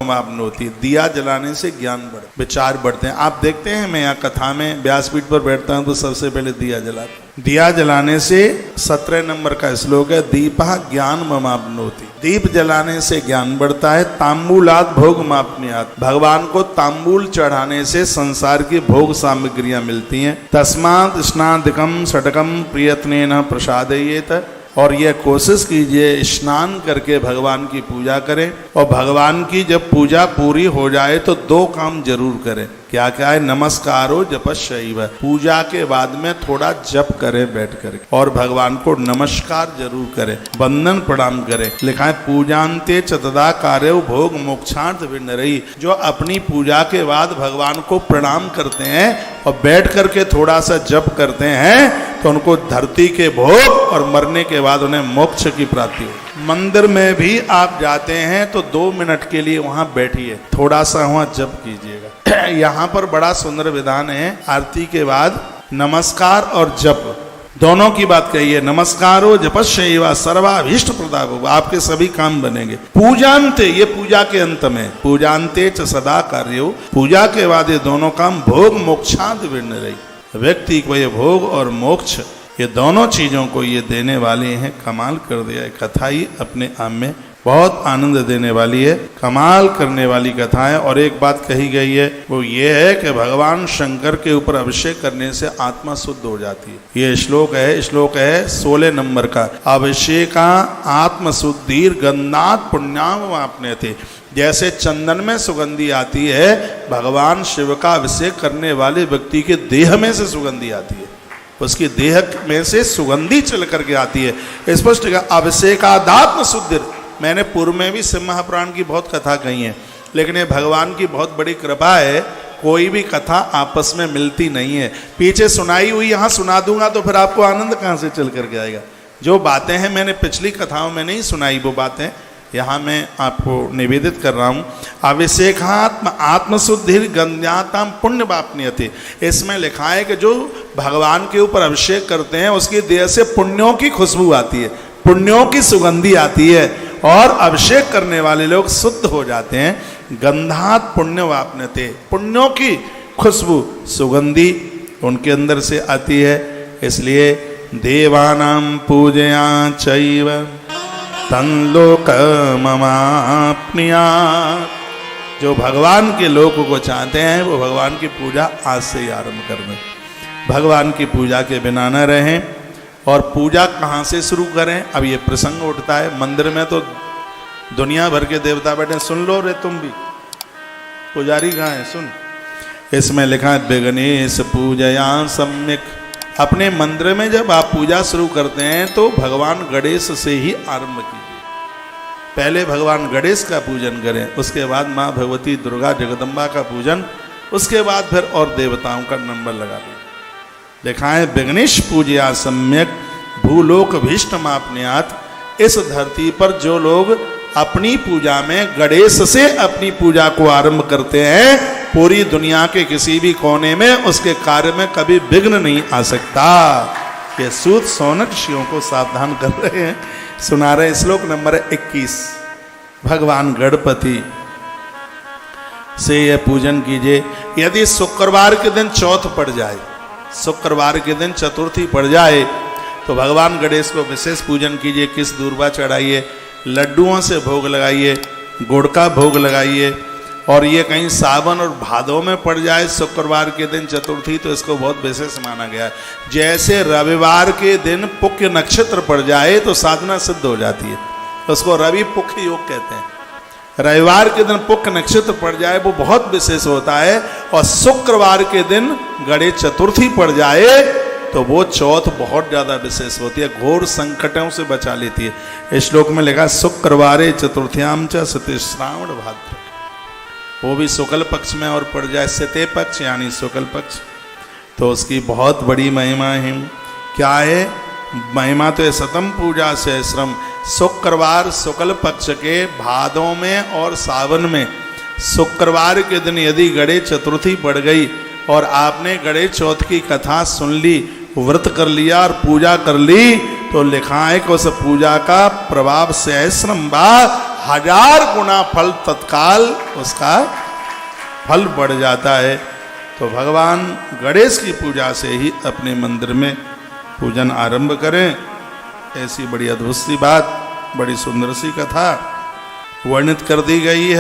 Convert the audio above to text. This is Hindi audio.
ममाप्नोति, दिया जलाने से ज्ञान बढ़, विचार बढ़ते हैं। आप देखते हैं मैं यहाँ कथा में व्यासपीठ पर बैठता हूँ तो सबसे पहले दिया जलाता हूँ। दिया जलाने से 17 नंबर का श्लोक है, दीपः ज्ञान ममाप्नोति, दीप जलाने से ज्ञान बढ़ता है। तांबूलाद भोग मापनीयात, भगवान को तांबूल चढ़ाने से संसार की भोग सामग्रियां मिलती हैं। तस्मात् स्नादिकम षटकम प्रयत्नेन प्रसादयेत, और यह कोशिश कीजिए स्नान करके भगवान की पूजा करें। और भगवान की जब पूजा पूरी हो जाए तो 2 काम जरूर करें। क्या क्या है? नमस्कारो जपश्चैव, पूजा के बाद में थोड़ा जप करें बैठ कर, और भगवान को नमस्कार जरूर करें, वंदन प्रणाम करें। लिखा है पूजान्ते च तदा कार्यो भोग मोक्षार्थ विनरई, जो अपनी पूजा के बाद भगवान को प्रणाम करते हैं और बैठ करके थोड़ा सा जप करते हैं तो उनको धरती के भोग और मरने के बाद उन्हें मोक्ष की प्राप्ति हो। मंदिर में भी आप जाते हैं तो 2 मिनट के लिए वहां बैठिए, थोड़ा सा वहां जप कीजिएगा। यहाँ पर बड़ा सुंदर विधान है, आरती के बाद नमस्कार और जप दोनों की बात कही। नमस्कारो जपश्चैव सर्वाभीष्ट प्रदाको, आपके सभी काम बनेंगे। पूजान्ते, ये पूजा के अंत में, पूजान्ते च सदा कार्यो, पूजा के बाद ये दोनों काम भोग मोक्षांत विनरई, व्यक्ति को ये भोग और मोक्ष ये दोनों चीजों को ये देने वाले हैं। कमाल कर दिया है कथा, ही अपने आप में बहुत आनंद देने वाली है, कमाल करने वाली कथा है। और एक बात कही गई है वो ये है कि भगवान शंकर के ऊपर अभिषेक करने से आत्मा शुद्ध हो जाती है। ये श्लोक है 16 नंबर का, अभिषेका आत्मशुद्धिर गंधात पुण्याम आपने थे। जैसे चंदन में सुगंधी आती है, भगवान शिव का अभिषेक करने वाले व्यक्ति के देह में से सुगंधी आती है, उसकी देह में से सुगंधी चल करके आती है। स्पष्ट अभिषेकादात्म शुद्धिर, मैंने पूर्व में भी शिव महापुराण की बहुत कथा कही है, लेकिन ये भगवान की बहुत बड़ी कृपा है, कोई भी कथा आपस में मिलती नहीं है। पीछे सुनाई हुई यहाँ सुना दूंगा तो फिर आपको आनंद कहाँ से चल करके आएगा। जो बातें हैं मैंने पिछली कथाओं में नहीं सुनाई, वो बातें यहाँ मैं आपको निवेदित कर रहा हूँ। अभिषेकात्म आत्मशुद्धिर गंध्याताम पुण्य वापनीयते, इसमें लिखा है कि जो भगवान के ऊपर अभिषेक करते हैं उसकी देह से पुण्यों की खुशबू आती है, पुण्यों की सुगंधी आती है, और अभिषेक करने वाले लोग शुद्ध हो जाते हैं। गंधात पुण्य वापनीयते, पुण्यों की खुशबू सुगंधी उनके अंदर से आती है। इसलिए देवानां पूजया चैव तन्लोक ममाप्नुयात्, जो भगवान के लोक को चाहते हैं वो भगवान की पूजा आज से ही आरंभ कर दें, भगवान की पूजा के बिना न रहें। और पूजा कहाँ से शुरू करें? अब ये प्रसंग उठता है, मंदिर में तो दुनिया भर के देवता बैठे, सुन लो रे तुम भी, पुजारी कहाँ है सुन। इसमें लिखा है विघ्नेश पूजया सम्यक, अपने मंदिर में जब आप पूजा शुरू करते हैं तो भगवान गणेश से ही आरंभ कीजिए। पहले भगवान गणेश का पूजन करें, उसके बाद माँ भगवती दुर्गा जगदम्बा का पूजन, उसके बाद फिर और देवताओं का नंबर लगा दें। लिखा है विघ्नेश पूजया सम्यक भूलोक भीष्टमाप्नुयात्, इस धरती पर जो लोग अपनी पूजा में गणेश से अपनी पूजा को आरंभ करते हैं, पूरी दुनिया के किसी भी कोने में उसके कार्य में कभी विघ्न नहीं आ सकता। ये सूत सौनक ऋषियों को सावधान कर रहे हैं, सुना रहे। श्लोक नंबर 21, भगवान गणपति से यह पूजन कीजिए। यदि शुक्रवार के दिन चौथ पड़ जाए, शुक्रवार के दिन चतुर्थी पड़ जाए, तो भगवान गणेश को विशेष पूजन कीजिए। किस दूर्वा चढ़ाइए, लड्डुओं से भोग लगाइए, गुड़ का भोग लगाइए। और ये कहीं सावन और भादों में पड़ जाए शुक्रवार के दिन चतुर्थी, तो इसको बहुत विशेष माना गया है। जैसे रविवार के दिन पुख्य नक्षत्र पड़ जाए तो साधना सिद्ध हो जाती है, उसको रवि पुख्य योग कहते हैं। रविवार के दिन पुख्य नक्षत्र पड़ जाए वो बहुत विशेष होता है, और शुक्रवार के दिन गणेश चतुर्थी पड़ जाए तो वो चौथ बहुत ज्यादा विशेष होती है, घोर संकटों से बचा लेती है। इस श्लोक में लिखा शुक्रवारे चतुर्थ्याम च सते श्रावण भाद्र, वो भी शुक्ल पक्ष में और पड़ जाए सते पक्ष यानी शुक्ल पक्ष, तो उसकी बहुत बड़ी महिमा है। क्या है महिमा? तो ये सतम पूजा से श्रम, शुक्रवार शुक्ल पक्ष के भादों में और सावन में शुक्रवार के दिन यदि गणेश चतुर्थी पड़ गई और आपने गणेश चौथ की कथा सुन ली, व्रत कर लिया और पूजा कर ली, तो लिखा है कि उस पूजा का प्रभाव सहस्रम बार 1000 गुना फल तत्काल उसका फल बढ़ जाता है। तो भगवान गणेश की पूजा से ही अपने मंदिर में पूजन आरंभ करें। ऐसी बड़ी अद्भुत सी बात, बड़ी सुंदर सी कथा वर्णित कर दी गई है।